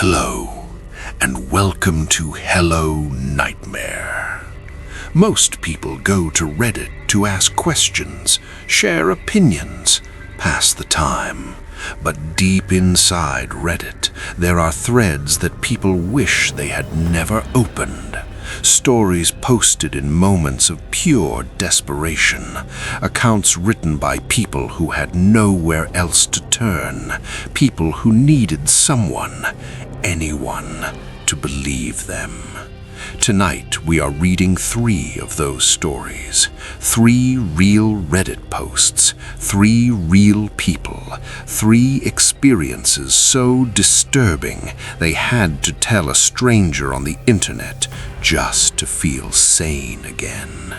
Hello, and welcome to Hello Nightmare. Most people go to Reddit to ask questions, share opinions, pass the time. But deep inside Reddit, there are threads that people wish they had never opened. Stories posted in moments of pure desperation. Accounts written by people who had nowhere else to turn. People who needed someone, anyone, to believe them. Tonight, we are reading 3 of those stories. 3 real Reddit posts, 3 real people, 3 experiences so disturbing they had to tell a stranger on the internet just to feel sane again.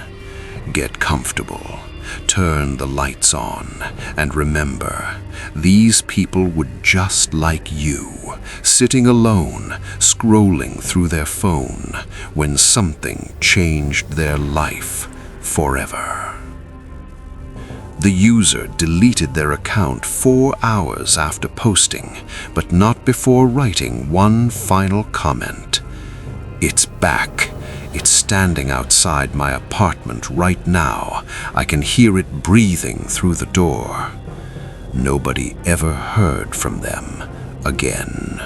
Get comfortable, turn the lights on, and remember, these people were just like you, sitting alone, scrolling through their phone, when something changed their life forever. The user deleted their account 4 hours after posting, but not before writing one final comment. "It's back. It's standing outside my apartment right now. I can hear it breathing through the door." Nobody ever heard from them again.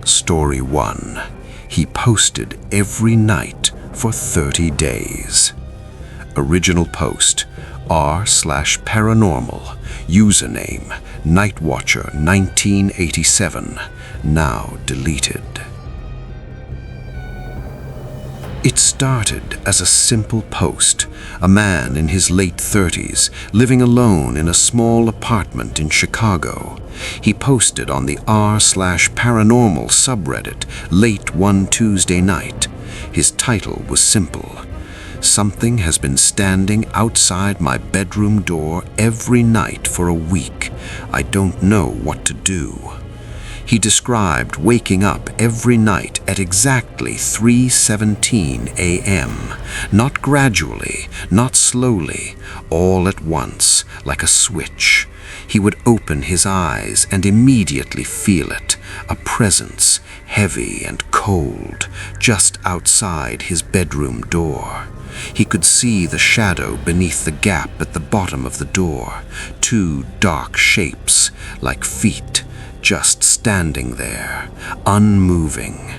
Story 1. He posted every night for 30 days. Original post, r/paranormal, username, Nightwatcher1987, now deleted. It started as a simple post, a man in his late 30s, living alone in a small apartment in Chicago. He posted on the r/paranormal subreddit late one Tuesday night. His title was simple: "Something has been standing outside my bedroom door every night for a week. I don't know what to do." He described waking up every night at exactly 3:17 a.m., not gradually, not slowly, all at once, like a switch. He would open his eyes and immediately feel it, a presence, heavy and cold, just outside his bedroom door. He could see the shadow beneath the gap at the bottom of the door, 2 dark shapes, like feet, just standing there, unmoving.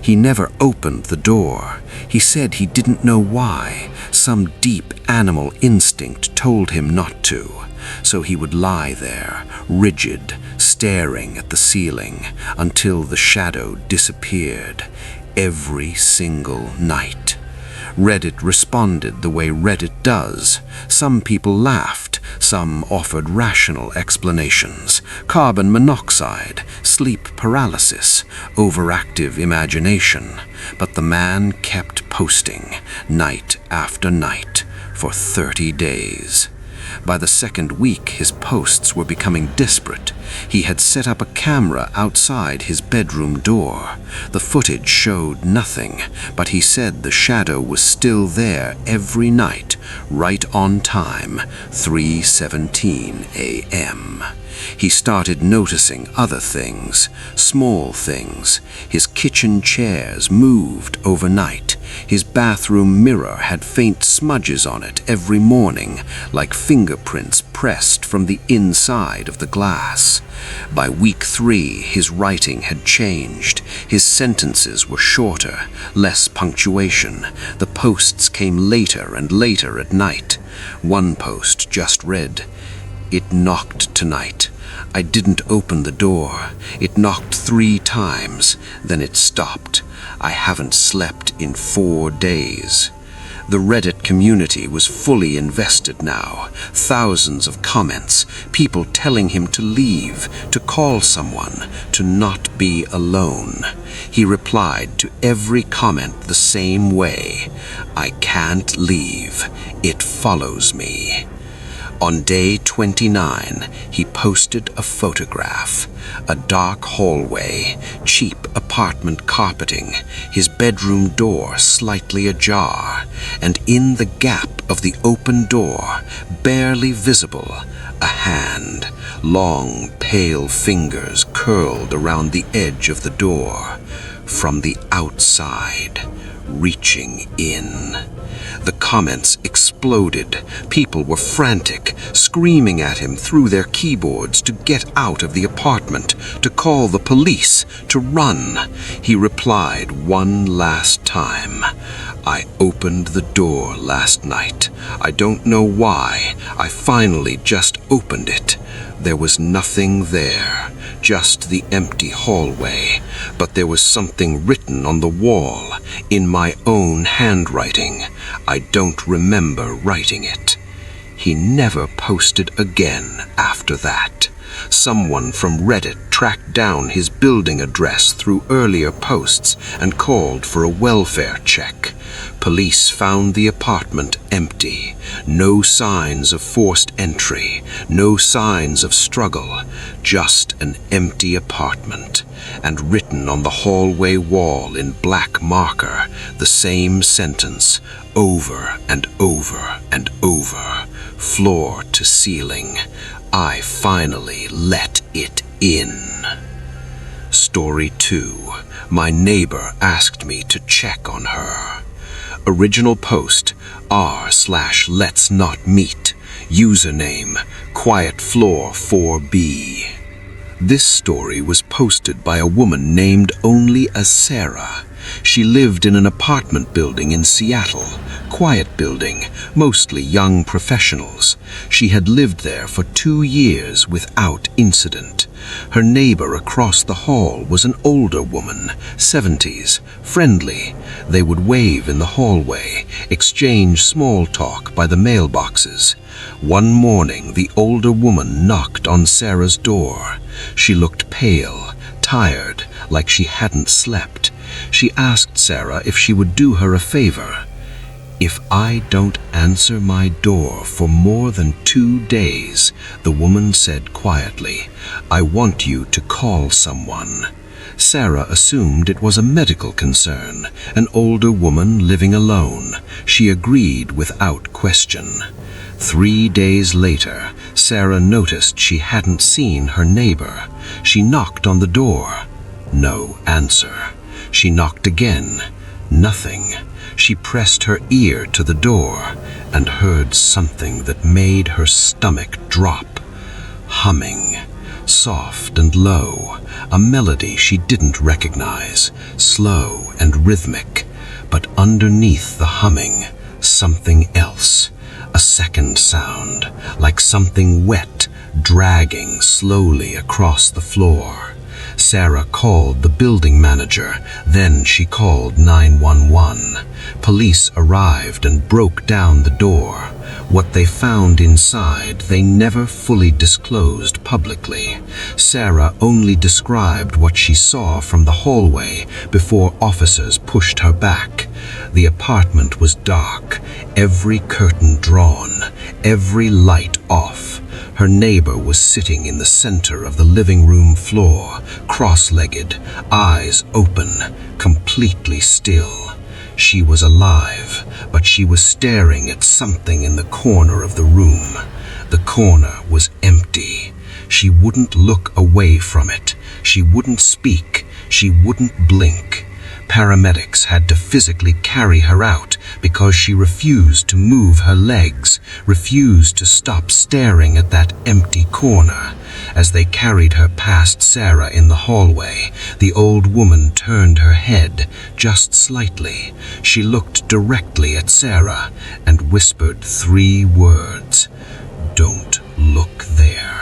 He never opened the door. He said he didn't know why. Some deep animal instinct told him not to. So he would lie there, rigid, staring at the ceiling, until the shadow disappeared, every single night. Reddit responded the way Reddit does. Some people laughed, some offered rational explanations: carbon monoxide, sleep paralysis, overactive imagination. But the man kept posting, night after night, for 30 days. By the second week, his posts were becoming desperate. He had set up a camera outside his bedroom door. The footage showed nothing, but he said the shadow was still there every night, right on time, 3:17 a.m. He started noticing other things, small things. His kitchen chairs moved overnight. His bathroom mirror had faint smudges on it every morning, like fingerprints pressed from the inside of the glass. By week 3, his writing had changed. His sentences were shorter, less punctuation. The posts came later and later at night. One post just read, "It knocked tonight. I didn't open the door. It knocked 3 times, then it stopped. I haven't slept in 4 days." The Reddit community was fully invested now. Thousands of comments, people telling him to leave, to call someone, to not be alone. He replied to every comment the same way: "I can't leave. It follows me." On day 29, he posted a photograph, a dark hallway, cheap apartment carpeting, his bedroom door slightly ajar, and in the gap of the open door, barely visible, a hand, long, pale fingers curled around the edge of the door, from the outside, reaching in. The comments exploded. People were frantic, screaming at him through their keyboards to get out of the apartment, to call the police, to run. He replied one last time, "I opened the door last night. I don't know why. I finally just opened it. There was nothing there, just the empty hallway, but there was something written on the wall, in my own handwriting. I don't remember writing it." He never posted again after that. Someone from Reddit tracked down his building address through earlier posts and called for a welfare check. Police found the apartment empty. No signs of forced entry, no signs of struggle, just an empty apartment. And written on the hallway wall in black marker, the same sentence, over and over and over, floor to ceiling. I finally let it in. Story 2. My neighbor asked me to check on her. Original post, r/let's not meet. Username, quietfloor4b. This story was posted by a woman named only as Sarah. She lived in an apartment building in Seattle, quiet building, mostly young professionals. She had lived there for 2 years without incident. Her neighbor across the hall was an older woman, 70s, friendly. They would wave in the hallway, exchange small talk by the mailboxes. One morning, the older woman knocked on Sarah's door. She looked pale, tired, like she hadn't slept. She asked Sarah if she would do her a favor. "If I don't answer my door for more than 2 days," the woman said quietly, "I want you to call someone." Sarah assumed it was a medical concern, an older woman living alone. She agreed without question. 3 days later, Sarah noticed she hadn't seen her neighbor. She knocked on the door. No answer. She knocked again. Nothing. She pressed her ear to the door and heard something that made her stomach drop. Humming. Soft and low. A melody she didn't recognize. Slow and rhythmic. But underneath the humming, something else. A second sound, like something wet, dragging slowly across the floor. Sarah called the building manager, then she called 911. Police arrived and broke down the door. What they found inside they never fully disclosed publicly. Sarah only described what she saw from the hallway before officers pushed her back. The apartment was dark, every curtain drawn, every light off. Her neighbor was sitting in the center of the living room floor, cross-legged, eyes open, completely still. She was alive, but she was staring at something in the corner of the room. The corner was empty. She wouldn't look away from it. She wouldn't speak. She wouldn't blink. Paramedics had to physically carry her out because she refused to move her legs, refused to stop staring at that empty corner. As they carried her past Sarah in the hallway, the old woman turned her head just slightly. She looked directly at Sarah and whispered 3 words, "Don't look there."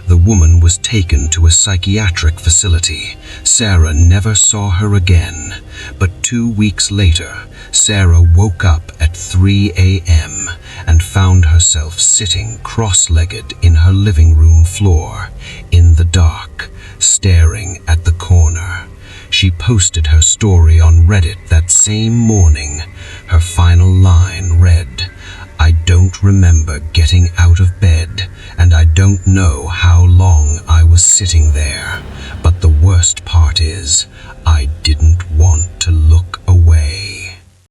The woman was taken to a psychiatric facility. Sarah never saw her again, but 2 weeks later, Sarah woke up at 3 a.m. and found herself sitting cross-legged in her living room floor, in the dark, staring at the corner. She posted her story on Reddit that same morning. Her final line read, "I don't remember getting out of bed, and I don't know how long I was sitting there, but